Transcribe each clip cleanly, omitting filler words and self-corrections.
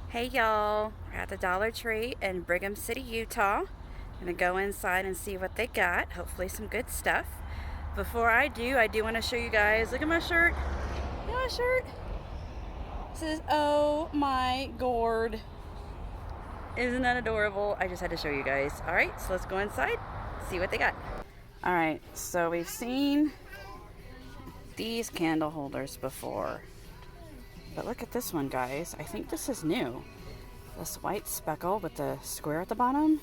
Hey y'all, we're at the Dollar Tree in Brigham City, Utah. I'm gonna go inside and see what they got. Hopefully some good stuff. Before I do want to show you guys, look at my shirt. Look at my shirt. It says, oh my gourd. Isn't that adorable? I just had to show you guys. All right, so let's go inside, see what they got. All right, so we've seen these candle holders before. But look at this one, guys. I think this is new. This white speckle with the square at the bottom.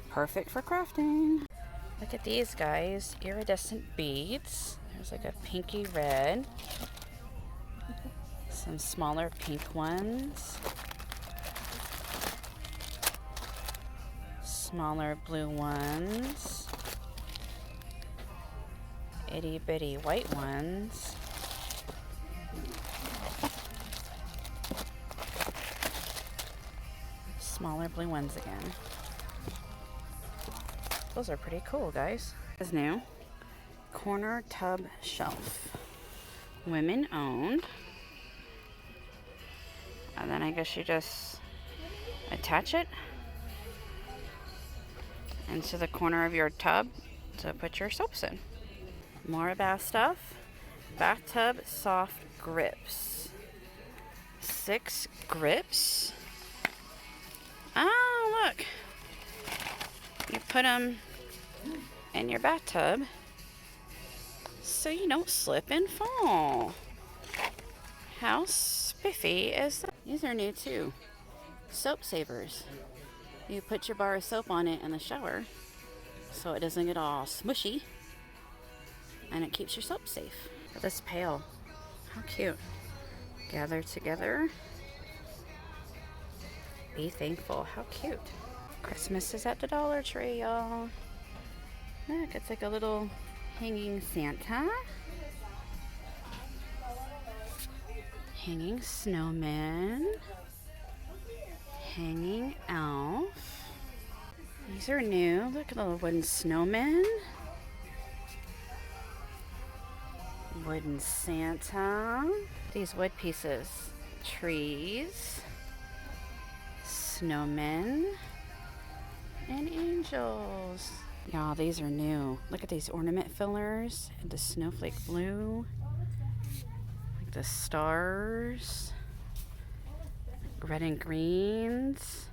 Perfect for crafting. Look at these, guys. Iridescent beads. There's like a pinky red. Some smaller pink ones. Smaller blue ones. Itty bitty white ones. Smaller blue ones again. Those are pretty cool, guys. This is new. Corner tub shelf. Women owned. And then I guess you just attach it into the corner of your tub to put your soaps in. More bath stuff. Bathtub soft grips. 6 grips. Oh, look. You put them in your bathtub so you don't slip and fall. How spiffy is that? These are new too. Soap savers. You put your bar of soap on it in the shower so it doesn't get all smushy and it keeps your soap safe. This pail. How cute. Gather together. Be thankful. How cute. Christmas is at the Dollar Tree, y'all. Look, it's like a little hanging Santa. Hanging snowman. Hanging elf. These are new. Look at the little wooden snowmen. Wooden Santa. These wood pieces. Trees. Snowmen. And angels. Y'all, these are new. Look at these ornament fillers and the snowflake blue. Like the stars. Red and greens.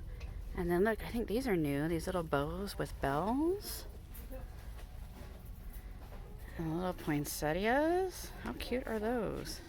And then look, I think these are new. These little bows with bells. And little poinsettias. How cute are those?